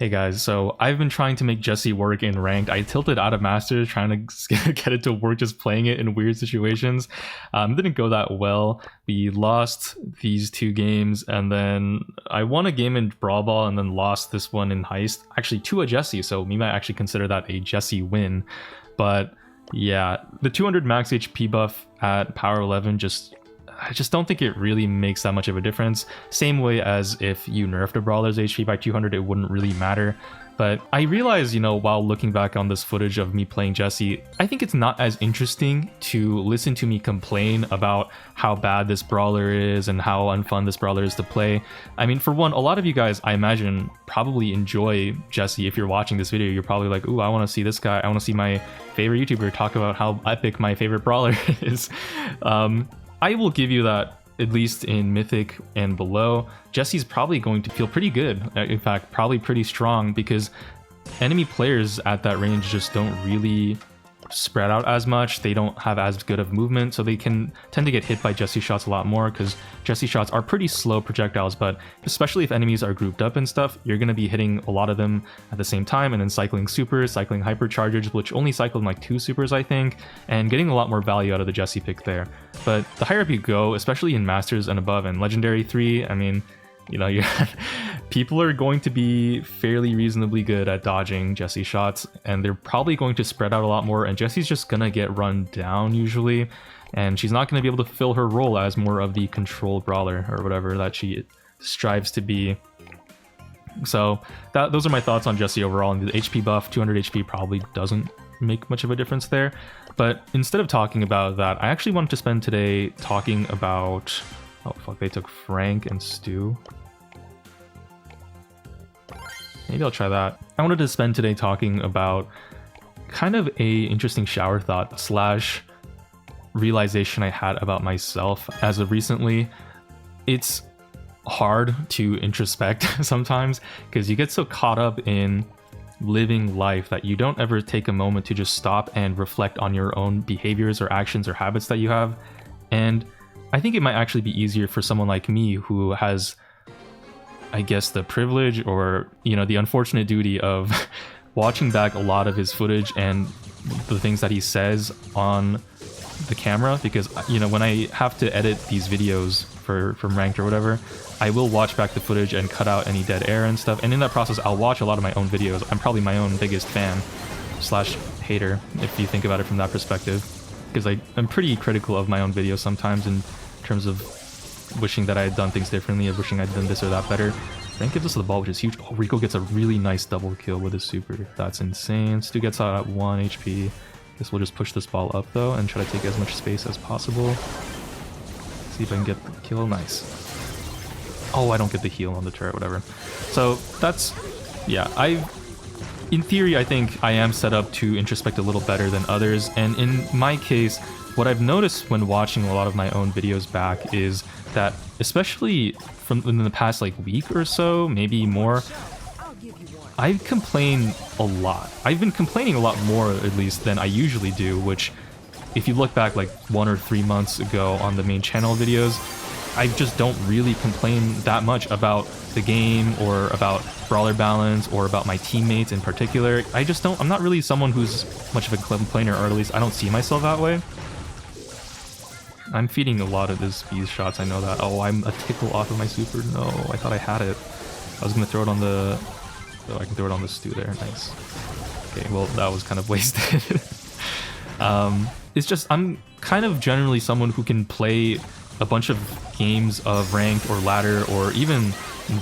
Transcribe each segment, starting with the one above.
Hey guys, so I've been trying to make Jessie work in ranked. I tilted out of Masters trying to get it to work, just playing it in weird situations. Didn't go that well. We lost these two games, and then I won a game in Brawl Ball and then lost this one in Heist. Actually, to a Jessie, so we might actually consider that a Jessie win. But yeah, the 200 max HP buff at Power 11 I just don't think it really makes that much of a difference. Same way as if you nerfed a brawler's HP by 200, it wouldn't really matter. But I realize, while looking back on this footage of me playing Jessie, I think it's not as interesting to listen to me complain about how bad this brawler is and how unfun this brawler is to play. I mean, for one, a lot of you guys, I imagine, probably enjoy Jessie. If you're watching this video, you're probably like, ooh, I want to see this guy. I want to see my favorite YouTuber talk about how epic my favorite brawler is. I will give you that, at least in Mythic and below. Jessie's probably going to feel pretty good. In fact, probably pretty strong, because enemy players at that range just don't really spread out as much. They don't have as good of movement, so they can tend to get hit by Jessie shots a lot more, because Jessie shots are pretty slow projectiles. But especially if enemies are grouped up and stuff, you're going to be hitting a lot of them at the same time, and then cycling supers, cycling hypercharges, which only cycled like 2 supers, I think, and getting a lot more value out of the Jessie pick there. But the higher up you go, especially in Masters and above and Legendary 3, I mean, people are going to be fairly reasonably good at dodging Jessie shots, and they're probably going to spread out a lot more, and Jessie's just gonna get run down usually, and she's not going to be able to fill her role as more of the control brawler or whatever that she strives to be. So those are my thoughts on Jessie overall, and the HP buff, 200 HP, probably doesn't make much of a difference there. But instead of talking about that, I actually wanted to spend today talking about... Oh fuck, they took Frank and Stu. Maybe I'll try that. I wanted to spend today talking about kind of a interesting shower thought slash realization I had about myself as of recently. It's hard to introspect sometimes, because you get so caught up in living life that you don't ever take a moment to just stop and reflect on your own behaviors or actions or habits that you have. And I think it might actually be easier for someone like me who has, I guess, the privilege or, the unfortunate duty of watching back a lot of his footage and the things that he says on the camera, because, when I have to edit these videos from Ranked or whatever, I will watch back the footage and cut out any dead air and stuff. And in that process, I'll watch a lot of my own videos. I'm probably my own biggest fan slash hater, if you think about it from that perspective, because I'm pretty critical of my own videos sometimes in terms of wishing that I had done things differently, or wishing I'd done this or that better. Rank gives us the ball, which is huge. Oh, Rico gets a really nice double kill with his super. That's insane. Stu gets out at 1 HP. Guess we'll just push this ball up though and try to take as much space as possible. See if I can get the kill. Nice. Oh, I don't get the heal on the turret, whatever. So that's, yeah, in theory, I think I am set up to introspect a little better than others. And in my case, what I've noticed when watching a lot of my own videos back is that, especially from in the past week or so, maybe more, I complain a lot. I've been complaining a lot more, at least, than I usually do, which, if you look back 1 or 3 months ago on the main channel videos, I just don't really complain that much about the game or about brawler balance or about my teammates in particular. I'm not really someone who's much of a complainer, or at least I don't see myself that way. I'm feeding a lot of these shots, I know that. Oh, I'm a tickle off of my super. No, I thought I had it. I was gonna throw it on the... Oh, I can throw it on the Stu there. Nice. Okay, well, that was kind of wasted. It's just, I'm kind of generally someone who can play a bunch of games of ranked or ladder or even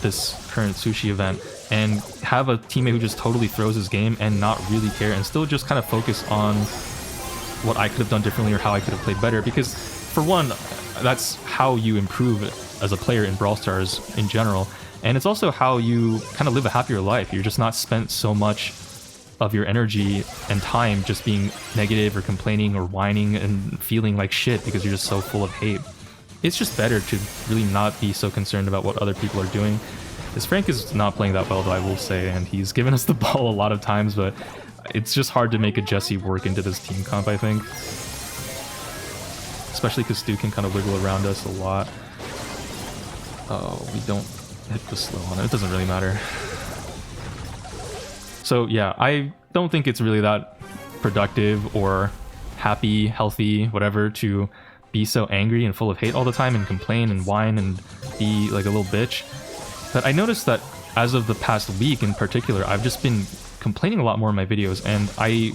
this current sushi event and have a teammate who just totally throws his game and not really care, and still just kind of focus on what I could have done differently or how I could have played better. Because for one, that's how you improve as a player in Brawl Stars in general, and it's also how you kind of live a happier life. You're just not spent so much of your energy and time just being negative or complaining or whining and feeling like shit because you're just so full of hate. It's just better to really not be so concerned about what other people are doing. This Frank is not playing that well, though, I will say, and he's given us the ball a lot of times, but it's just hard to make a Jessie work into this team comp, I think. Especially because Stu can kind of wiggle around us a lot. Oh, we don't hit the slow on it. It doesn't really matter. So yeah, I don't think it's really that productive or happy, healthy, whatever, to be so angry and full of hate all the time and complain and whine and be like a little bitch. But I noticed that as of the past week in particular, I've just been complaining a lot more in my videos, and I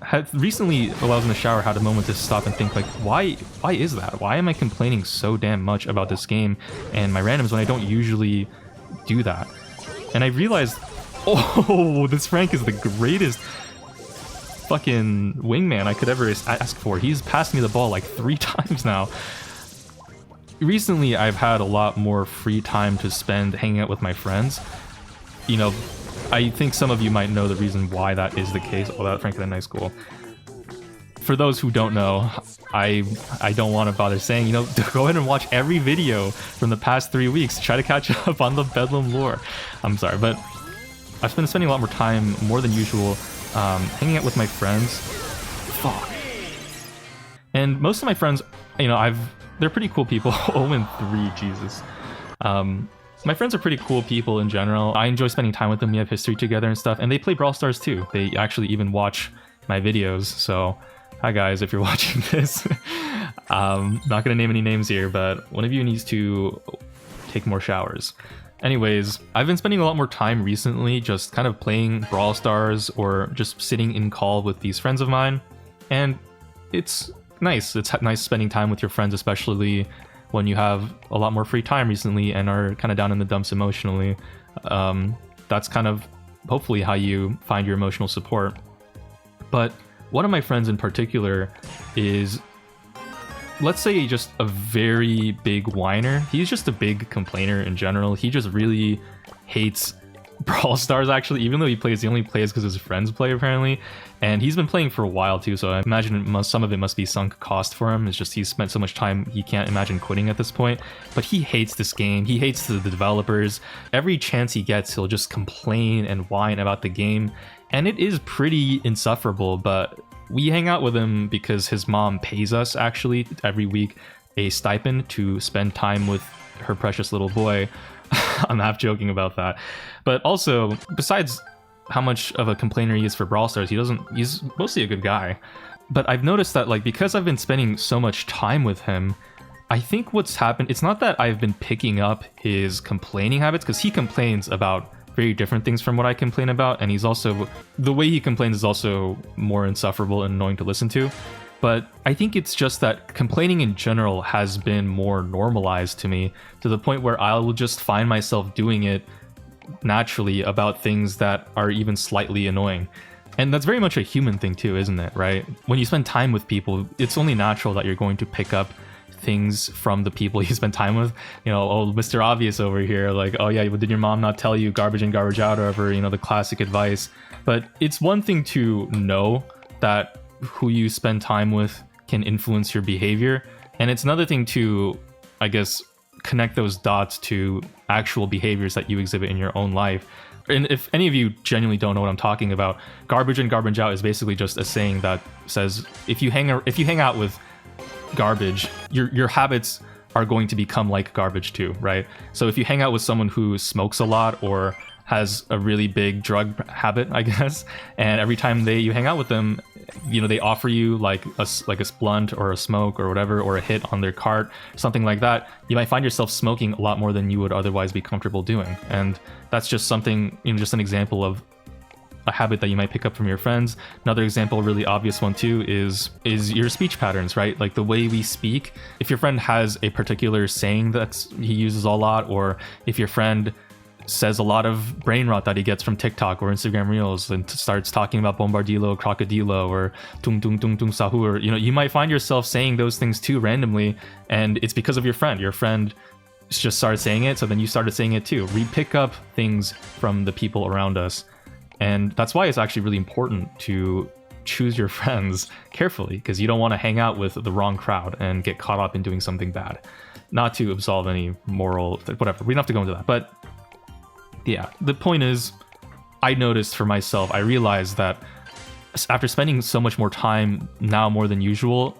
had recently, while I was in the shower, had a moment to stop and think, like, why is that? Why am I complaining so damn much about this game and my randoms when I don't usually do that? And I realized, oh, this Frank is the greatest fucking wingman I could ever ask for. He's passed me the ball like 3 times now. Recently, I've had a lot more free time to spend hanging out with my friends. You know, I think some of you might know the reason why that is the case. Oh, that Frank had a nice goal. For those who don't know, I don't want to bother saying, you know, go ahead and watch every video from the past 3 weeks. Try to catch up on the Bedlam lore. I'm sorry, but I've been spending a lot more time, more than usual, hanging out with my friends. Fuck. And most of my friends, you know, they're pretty cool people. 0-3, Jesus. My friends are pretty cool people in general. I enjoy spending time with them. We have history together and stuff. And they play Brawl Stars too. They actually even watch my videos. So, hi guys, if you're watching this. Not gonna name any names here, but one of you needs to take more showers. Anyways, I've been spending a lot more time recently just kind of playing Brawl Stars or just sitting in call with these friends of mine. And it's nice. It's nice spending time with your friends, especially when you have a lot more free time recently and are kind of down in the dumps emotionally. That's kind of hopefully how you find your emotional support. But one of my friends in particular is, let's say, just a very big whiner. He's just a big complainer in general. He just really hates Brawl Stars, actually, even though he only plays because his friends play, apparently. And he's been playing for a while too, so I imagine some of it must be sunk cost for him. It's just he's spent so much time, he can't imagine quitting at this point. But he hates this game. He hates the developers. Every chance he gets, he'll just complain and whine about the game. And it is pretty insufferable, but we hang out with him because his mom pays us, actually, every week a stipend to spend time with her precious little boy. I'm half joking about that. But also, besides how much of a complainer he is for Brawl Stars, he's mostly a good guy. But I've noticed that, like, because I've been spending so much time with him, I think what's happened, it's not that I've been picking up his complaining habits, because he complains about very different things from what I complain about, and the way he complains is also more insufferable and annoying to listen to. But I think it's just that complaining in general has been more normalized to me, to the point where I will just find myself doing it naturally about things that are even slightly annoying. And that's very much a human thing too, isn't it, right? When you spend time with people, it's only natural that you're going to pick up things from the people you spend time with. You know, oh, Mr. Obvious over here, like, oh yeah, did your mom not tell you garbage in, garbage out, or whatever, you know, the classic advice. But it's one thing to know that who you spend time with can influence your behavior, and it's another thing to, I guess, connect those dots to actual behaviors that you exhibit in your own life. And if any of you genuinely don't know what I'm talking about, garbage in, garbage out is basically just a saying that says if you hang out with garbage, your habits are going to become like garbage too, right? So if you hang out with someone who smokes a lot or has a really big drug habit, I guess, and every time you hang out with them, you know, they offer you like a blunt or a smoke or whatever, or a hit on their cart, something like that, you might find yourself smoking a lot more than you would otherwise be comfortable doing. And that's just something, you know, just an example of a habit that you might pick up from your friends. Another example, a really obvious one too, is your speech patterns, right? Like the way we speak. If your friend has a particular saying that he uses a lot, or if your friend says a lot of brain rot that he gets from TikTok or Instagram Reels and starts talking about Bombardilo, Crocodilo, or Tung Tung Tung Tung Sahur, you know, you might find yourself saying those things too randomly, and it's because of your friend. Your friend just started saying it, so then you started saying it too. We pick up things from the people around us, and that's why it's actually really important to choose your friends carefully, because you don't want to hang out with the wrong crowd and get caught up in doing something bad. Not to absolve any moral, whatever, we don't have to go into that, but yeah, the point is, I noticed for myself, I realized that after spending so much more time now, more than usual,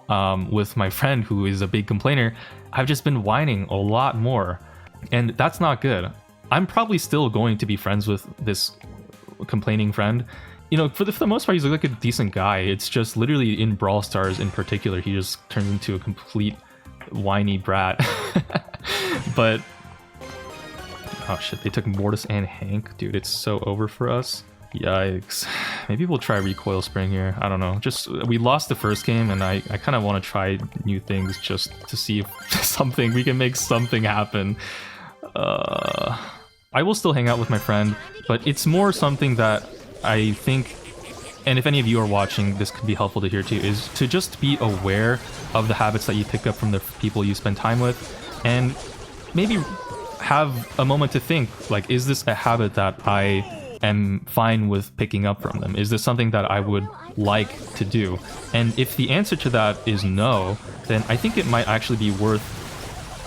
with my friend who is a big complainer, I've just been whining a lot more, and that's not good. I'm probably still going to be friends with this complaining friend. You know, for the most part, he's like a decent guy. It's just literally in Brawl Stars in particular, he just turns into a complete whiny brat. But oh shit, they took Mortis and Hank. Dude, it's so over for us. Yikes. Maybe we'll try Recoil Spring here. I don't know. Just, we lost the first game, and I kind of want to try new things just to see if we can make something happen. I will still hang out with my friend, but it's more something that I think, and if any of you are watching, this could be helpful to hear too, is to just be aware of the habits that you pick up from the people you spend time with, and maybe have a moment to think, like, is this a habit that I am fine with picking up from them? Is this something that I would like to do? And if the answer to that is no, then I think it might actually be worth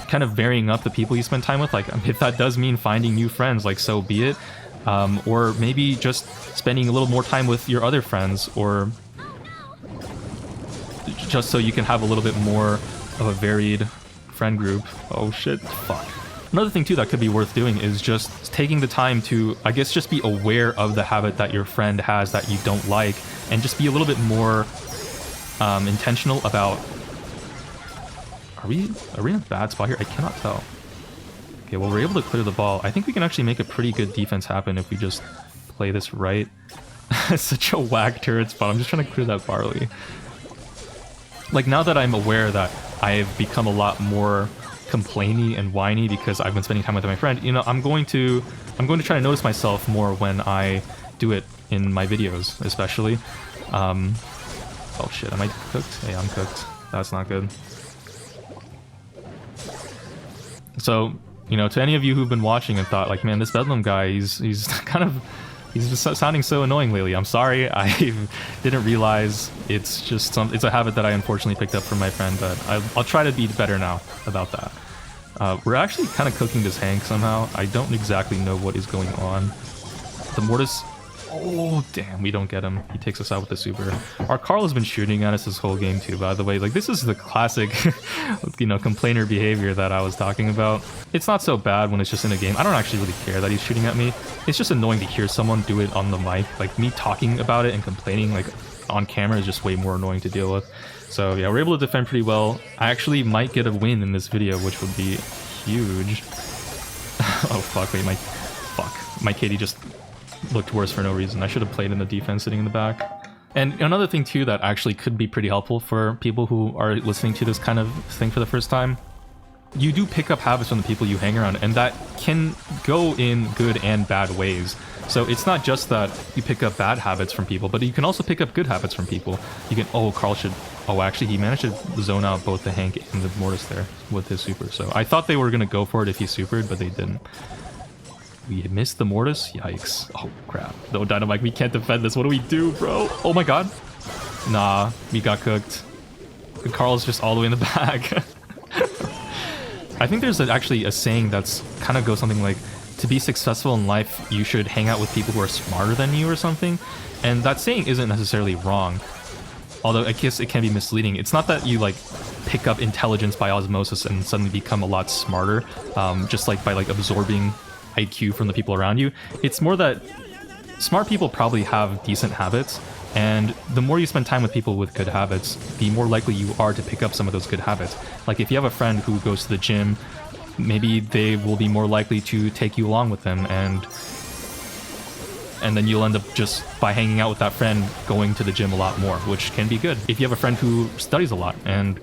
kind of varying up the people you spend time with. Like, if that does mean finding new friends, like, so be it. Or maybe just spending a little more time with your other friends, or just so you can have a little bit more of a varied friend group. Oh shit, fuck. Another thing too that could be worth doing is just taking the time to, I guess, just be aware of the habit that your friend has that you don't like, and just be a little bit more intentional about... Are we in a bad spot here? I cannot tell. Okay, well, we're able to clear the ball. I think we can actually make a pretty good defense happen if we just play this right. Such a whack turret spot. I'm just trying to clear that barley. Like, now that I'm aware that I've become a lot more complainy and whiny because I've been spending time with my friend, you know, I'm going to try to notice myself more when I do it in my videos, especially. Oh shit, am I cooked? Hey, I'm cooked. That's not good. So, you know, to any of you who've been watching and thought, like, man, this Bedlam guy, he's just sounding so annoying lately. I'm sorry, I didn't realize it's a habit that I unfortunately picked up from my friend, but I'll try to be better now about that. We're actually kind of cooking this Hank somehow. I don't exactly know what is going on. The Mortis... Oh, damn, we don't get him. He takes us out with the super. Our Carl has been shooting at us this whole game too, by the way. Like, this is the classic, you know, complainer behavior that I was talking about. It's not so bad when it's just in a game. I don't actually really care that he's shooting at me. It's just annoying to hear someone do it on the mic. Like, me talking about it and complaining, like, on camera is just way more annoying to deal with. So, yeah, we're able to defend pretty well. I actually might get a win in this video, which would be huge. Oh, fuck, wait, my KD just... looked worse for no reason. I should have played in the defense sitting in the back. And another thing too that actually could be pretty helpful for people who are listening to this kind of thing for the first time, you do pick up habits from the people you hang around, and that can go in good and bad ways. So it's not just that you pick up bad habits from people, but you can also pick up good habits from people. You can... Oh, Carl should... Oh, actually, he managed to zone out both the Hank and the Mortis there with his super. So I thought they were going to go for it if he supered, but they didn't. We missed the Mortis? Yikes. Oh, crap. No, Dynamite, we can't defend this. What do we do, bro? Oh my god. Nah, we got cooked. Carl's just all the way in the back. I think there's actually a saying that's kind of goes something like, to be successful in life, you should hang out with people who are smarter than you or something. And that saying isn't necessarily wrong. Although I guess it can be misleading. It's not that you, like, pick up intelligence by osmosis and suddenly become a lot smarter, just like by, like, absorbing IQ from the people around you. It's more that smart people probably have decent habits, and the more you spend time with people with good habits, the more likely you are to pick up some of those good habits. Like, if you have a friend who goes to the gym, maybe they will be more likely to take you along with them, and then you'll end up just by hanging out with that friend going to the gym a lot more, which can be good. If you have a friend who studies a lot, and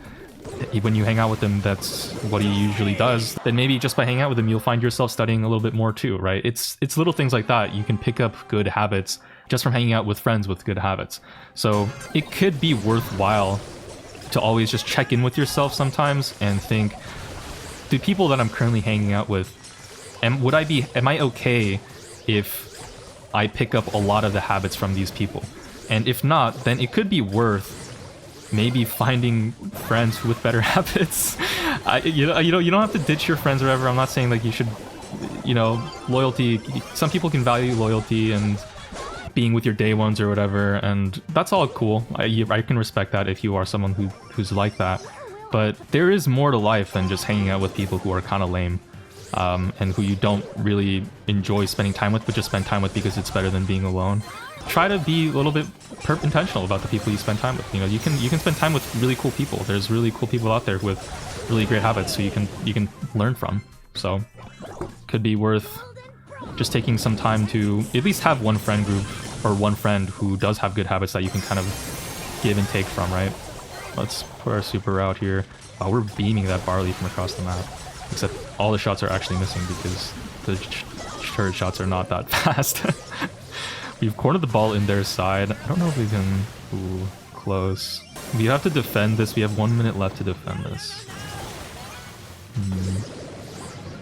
when you hang out with him, that's what he usually does, then maybe just by hanging out with him, you'll find yourself studying a little bit more too, right? It's little things like that. You can pick up good habits just from hanging out with friends with good habits. So it could be worthwhile to always just check in with yourself sometimes and think, do people that I'm currently hanging out with, am I okay if I pick up a lot of the habits from these people? And if not, then it could be worth maybe finding friends with better habits. You don't have to ditch your friends or whatever. I'm not saying like you should, you know, loyalty. Some people can value loyalty and being with your day ones or whatever, and that's all cool. I can respect that if you are someone who's like that. But there is more to life than just hanging out with people who are kind of lame. and who you don't really enjoy spending time with, but just spend time with because it's better than being alone. Try to be a little bit intentional about the people you spend time with. You know, you can spend time with really cool people. There's really cool people out there with really great habits, so you can learn from. So could be worth just taking some time to at least have one friend group or one friend who does have good habits that you can kind of give and take from, right? Let's put our super out here. Wow, we're beaming that barley from across the map. Except all the shots are actually missing because the turret shots are not that fast. We've cornered the ball in their side. I don't know if we can... Ooh, close. We have to defend this. We have 1 minute left to defend this.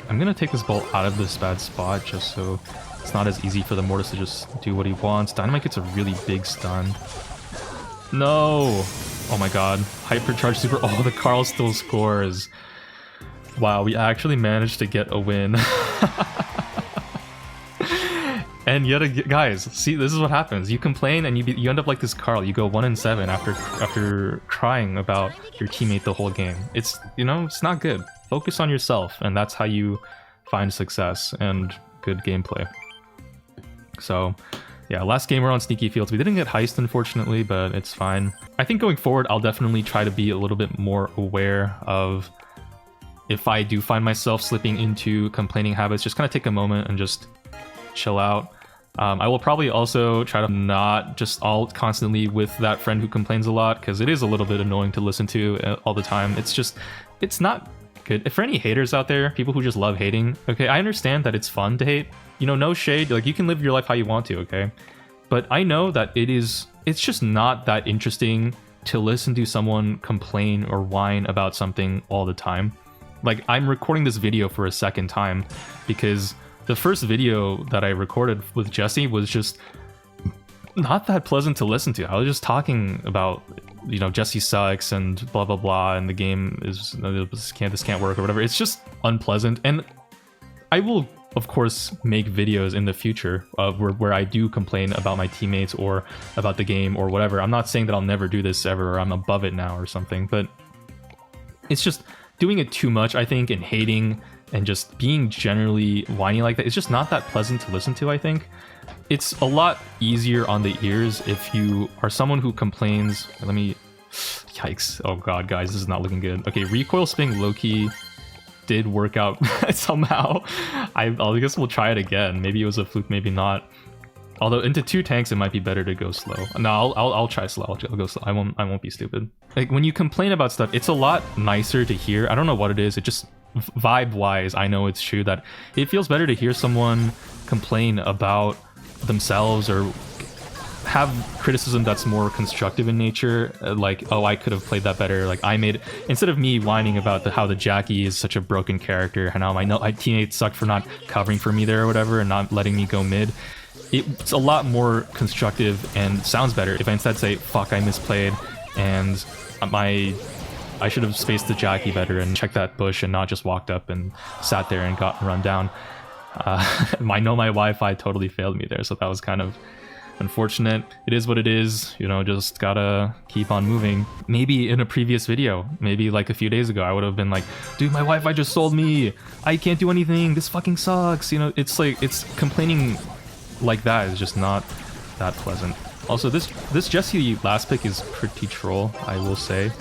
I'm gonna take this ball out of this bad spot just so it's not as easy for the Mortis to just do what he wants. Dynamite gets a really big stun. No! Oh my god. Hypercharge super. Oh, the Carl still scores. Wow, we actually managed to get a win. And yet again, guys, see, this is what happens. You complain and you end up like this Carl. You go 1-7 after crying about your teammate the whole game. It's, you know, it's not good. Focus on yourself, and that's how you find success and good gameplay. So, yeah, last game we're on Sneaky Fields. We didn't get Heist, unfortunately, but it's fine. I think going forward, I'll definitely try to be a little bit more aware of if I do find myself slipping into complaining habits, just kind of take a moment and just chill out. I will probably also try to not just all constantly with that friend who complains a lot, because it is a little bit annoying to listen to all the time. It's not good. For any haters out there, people who just love hating, okay, I understand that it's fun to hate. You know, no shade, like you can live your life how you want to, okay? But I know that it's just not that interesting to listen to someone complain or whine about something all the time. Like, I'm recording this video for a second time because the first video that I recorded with Jesse was just not that pleasant to listen to. I was just talking about, you know, Jesse sucks and blah blah blah, and the game is this can't work or whatever. It's just unpleasant, and I will of course make videos in the future where I do complain about my teammates or about the game or whatever. I'm not saying that I'll never do this ever or I'm above it now or something, but it's just doing it too much, I think, and hating and just being generally whiny like that. It's just not that pleasant to listen to, I think. It's a lot easier on the ears if you are someone who complains. Let me... Yikes. Oh god, guys, this is not looking good. Okay, recoil spin low-key did work out somehow. I guess we'll try it again. Maybe it was a fluke, maybe not. Although into 2 tanks, it might be better to go slow. No, I'll try slow. I'll go slow. I won't be stupid. Like, when you complain about stuff, it's a lot nicer to hear. I don't know what it is. It just... vibe-wise, I know it's true that it feels better to hear someone complain about themselves or have criticism that's more constructive in nature, like, oh, I could have played that better, like I made, instead of me whining about how the Jackie is such a broken character and how my teammates sucked for not covering for me there or whatever and not letting me go mid. It's a lot more constructive and sounds better if I instead say, fuck, I misplayed and I should have spaced the Jackie better and checked that bush and not just walked up and sat there and got run down. I know my Wi-Fi totally failed me there, so that was kind of unfortunate. It is what it is, you know, just gotta keep on moving. Maybe in a previous video, maybe like a few days ago, I would have been like, dude, my Wi-Fi just sold me. I can't do anything. This fucking sucks. You know, it's like, it's complaining like that is just not that pleasant. Also, this Jesse last pick is pretty troll, I will say.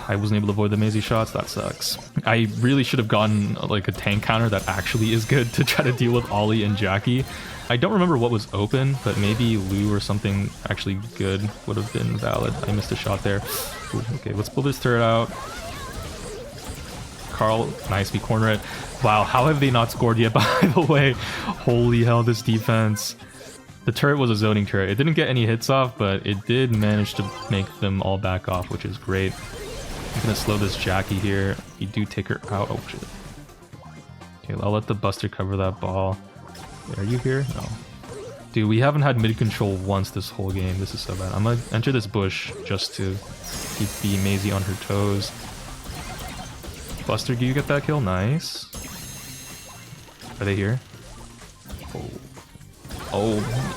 I wasn't able to avoid the mazy shots. That sucks. I really should have gotten like a tank counter that actually is good to try to deal with Ollie and Jackie. I don't remember what was open, but maybe Lou or something actually good would have been valid. I missed a shot there. Ooh, okay, let's pull this turret out. Carl, nice, we corner it. Wow, how have they not scored yet, by the way? Holy hell, this defense. The turret was a zoning turret. It didn't get any hits off, but it did manage to make them all back off, which is great. I'm gonna slow this Jackie here. You do take her out. Oh shit. Okay, I'll let the Buster cover that ball. Wait, are you here? No. Dude, we haven't had mid control once this whole game. This is so bad. I'm gonna enter this bush just to keep the Maisie on her toes. Buster, do you get that kill? Nice. Are they here? Oh. Oh.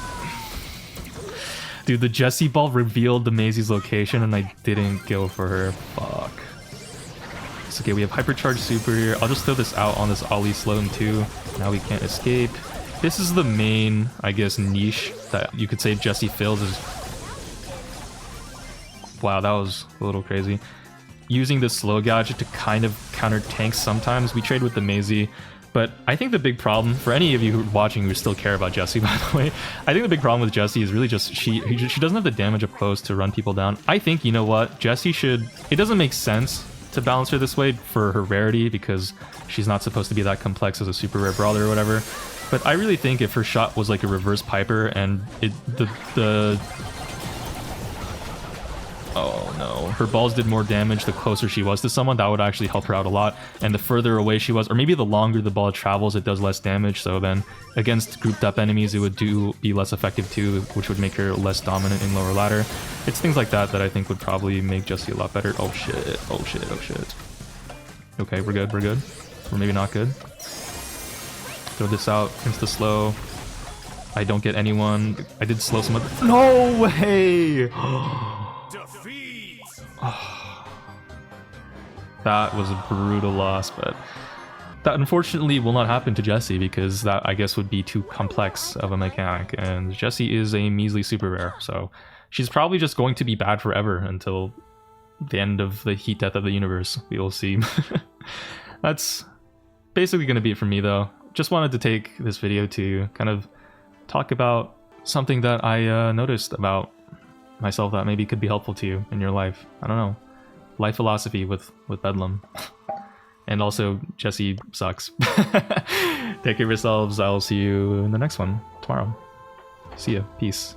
Dude, the Jessie ball revealed the Maisie's location and I didn't go for her. Fuck. this. Okay, we have Hypercharge Super here. I'll just throw this out on this Ollie Sloan too. Now we can't escape. This is the main, I guess, niche that you could say Jessie fills is... Wow, that was a little crazy. Using the slow gadget to kind of counter tanks sometimes. We trade with the Maisie. But I think the big problem, for any of you who are watching who still care about Jessie, by the way, I think the big problem with Jessie is really just she doesn't have the damage up close to run people down. I think, you know what, Jessie should... It doesn't make sense to balance her this way for her rarity because she's not supposed to be that complex as a super rare brawler or whatever. But I really think if her shot was like a reverse Piper and oh no, her balls did more damage the closer she was to someone, that would actually help her out a lot. And the further away she was, or maybe the longer the ball travels, it does less damage. So then against grouped up enemies, it would be less effective too, which would make her less dominant in lower ladder. It's things like that that I think would probably make Jessie a lot better. Oh shit, oh shit, oh shit. Okay, we're good, we're good. Or maybe not good. Throw this out, insta slow. I don't get anyone. I did slow someone. No way! That was a brutal loss, but that unfortunately will not happen to Jessie because that, I guess, would be too complex of a mechanic, and Jessie is a measly super rare, so she's probably just going to be bad forever until the end of the heat death of the universe. We will see. That's basically going to be it for me, though. Just wanted to take this video to kind of talk about something that I noticed about myself that maybe could be helpful to you in your life. I don't know. Life philosophy with Bedlam. And also, Jessie sucks. Take care of yourselves. I'll see you in the next one tomorrow. See ya. Peace.